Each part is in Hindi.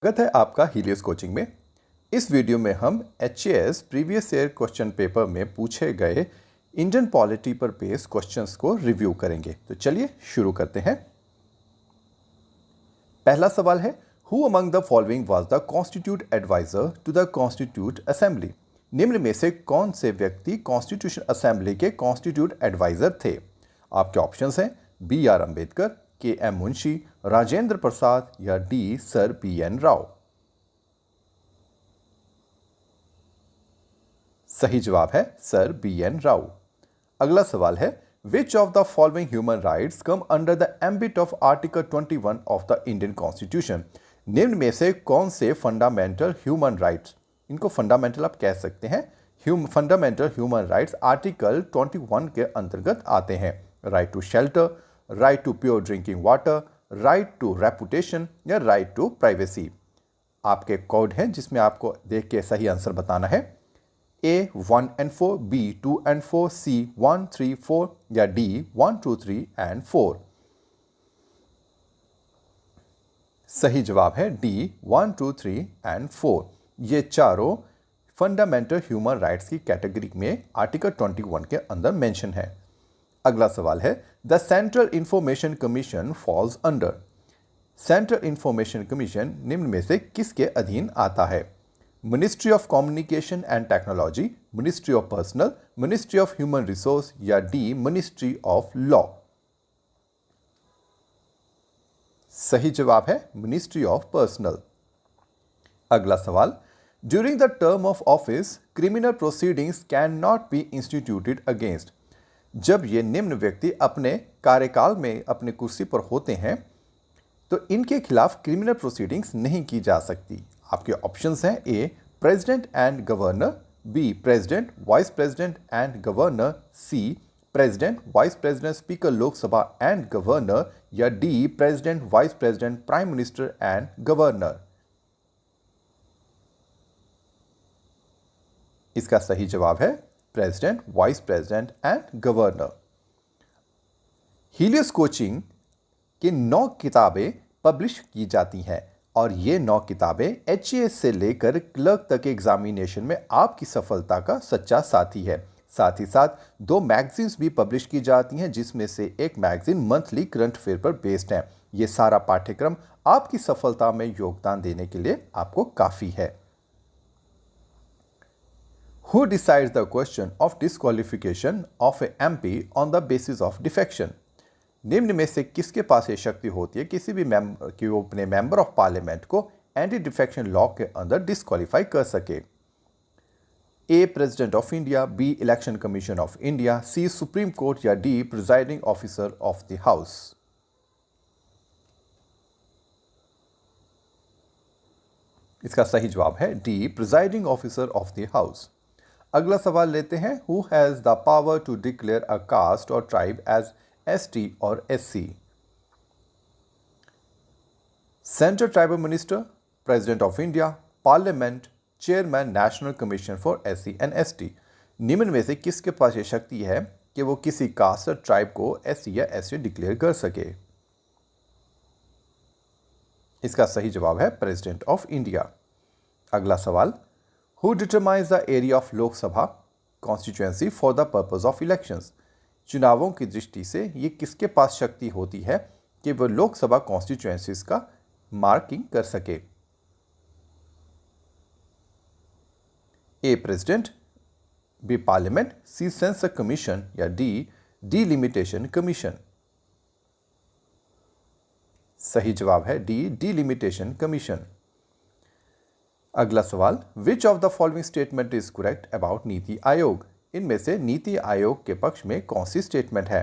स्वागत है आपका हीलियस कोचिंग में। इस वीडियो में हम HAS previous year question paper में पूछे गए इंडियन पॉलिटी पर बेस्ड क्वेश्चंस को रिव्यू करेंगे। तो चलिए शुरू करते हैं। पहला सवाल है, who among the following was the constitute adviser to the constitute assembly? निम्न में से कौन से व्यक्ति कॉन्स्टिट्यूशन असेंबली के कॉन्स्टिट्यूट एडवाइजर थे? आपके ऑप्शंस हैं BR अम्बेडकर, KM मुंशी, राजेंद्र प्रसाद या D सर PN राव। सही जवाब है सर BN राव। अगला सवाल है, विच of the following human rights come under the ambit of article 21 of the Indian constitution? निम्न में से कौन से फंडामेंटल ह्यूमन राइट्स, इनको फंडामेंटल आप कह सकते हैं, फंडामेंटल ह्यूमन राइट्स आर्टिकल 21 के अंतर्गत आते हैं? Right to shelter, right to pure drinking water, right to reputation या राइट टू प्राइवेसी। आपके कोड हैं जिसमें आपको देख के सही आंसर बताना है। A 1 and 4, B 2 and 4, C 1 3 4 या D 1 2 3 and 4। सही जवाब है D 1 2 3 and 4। ये चारों फंडामेंटल ह्यूमन राइट्स की कैटेगरी में आर्टिकल 21 के अंदर मेंशन है। अगला सवाल है, the central information commission falls under? Central information commission निम्न में से किसके अधीन आता है? Ministry of communication and technology, ministry of personal, ministry of human resource या डी मिनिस्ट्री ऑफ लॉ? सही जवाब है मिनिस्ट्री ऑफ पर्सनल। अगला सवाल, during the term of office criminal proceedings can not be instituted against? जब ये निम्न व्यक्ति अपने कार्यकाल में अपने कुर्सी पर होते हैं तो इनके खिलाफ क्रिमिनल प्रोसीडिंग्स नहीं की जा सकती। आपके ऑप्शंस हैं A president and governor, B president, vice president and governor, C president, vice president, speaker Lok Sabha and governor या D president, vice president, prime minister and governor. इसका सही जवाब है president, vice president and governor. Helios coaching की 9 किताबें पब्लिश की जाती हैं और ये 9 किताबें HAS से लेकर क्लर्क तक के एग्जामिनेशन में आपकी सफलता का सच्चा साथी है। साथ ही साथ 2 मैगजीन्स भी पब्लिश की जाती हैं जिसमें से एक मैगजीन मंथली करंट अफेयर पर बेस्ड है। ये सारा पाठ्यक्रम आपकी सफलता में योगदान देने के लिए आपको काफ़ी है। Who decides the question of disqualification of a MP on the basis of defection? निम्न में से किसके पास ये शक्ति होती है किसी भी मेंबर कि वो अपने मेंबर ऑफ पार्लियामेंट को एंटी डिफेक्शन लॉ के अंदर डिस्क्वालीफाई कर सके? A president of India, B election commission of India, C supreme court या D presiding officer of the house? इसका सही जवाब है D presiding officer of the house. अगला सवाल लेते हैं, who has the power to declare a caste और ट्राइब एज ST और SC? Central tribal minister, president of India, parliament, chairman national commission for SC and ST। निम्न में से किसके पास ये शक्ति है कि वो किसी कास्ट और ट्राइब को SC या ST डिक्लेयर कर सके? इसका सही जवाब है प्रेसिडेंट ऑफ इंडिया। अगला सवाल, Who determines the area of Lok Sabha constituency for the purpose of elections? चुनावों की दृष्टि से ये किसके पास शक्ति होती है कि वह लोकसभा कॉन्स्टिट्यूएंसीज का मार्किंग कर सके? A president, B parliament, C sensor commission या D डिलिमिटेशन कमीशन? सही जवाब है D डिलिमिटेशन कमीशन। अगला सवाल, विच of the following statement is correct about NITI Aayog? इनमें से नीति आयोग के पक्ष में कौन सी स्टेटमेंट है?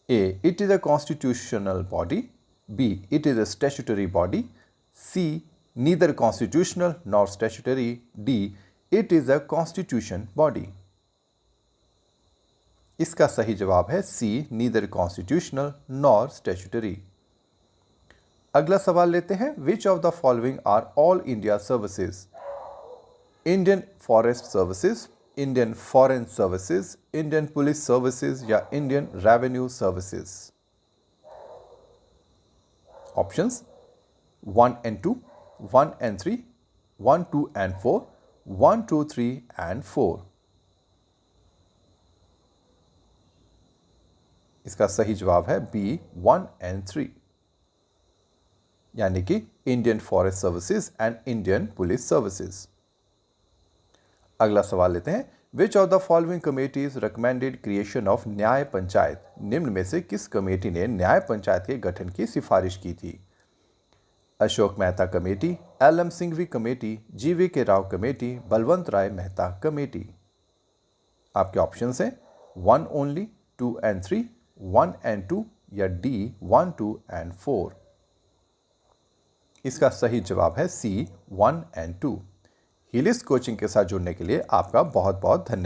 A it is a constitutional body, B it is a statutory body, C neither constitutional nor statutory, D it is a constitution body? इसका सही जवाब है C neither constitutional nor statutory. अगला सवाल लेते हैं, which of the following are all India services? Indian forest services, Indian foreign services, Indian police services या Indian revenue services? Options, 1 and 2, 1 and 3, 1, 2 and 4, 1, 2, 3 and 4। इसका सही जवाब है बी 1 and 3, यानी कि Indian forest services and Indian police services. अगला सवाल लेते हैं। Which of the following committees recommended creation of न्याय पंचायत? निम्न में से किस कमेटी ने न्याय पंचायत के गठन की सिफारिश की थी? Ashok Mehta committee, LM. Singhvi committee, GVK. Rao committee, Balwant Rai Mehta committee. आपके ऑप्शंस हैं 1 ओनली, 2 and 3, 1 and 2 या डी 1, 2 and 4। इसका सही जवाब है सी 1 and 2। हिलिस कोचिंग के साथ जुड़ने के लिए आपका बहुत बहुत धन्यवाद।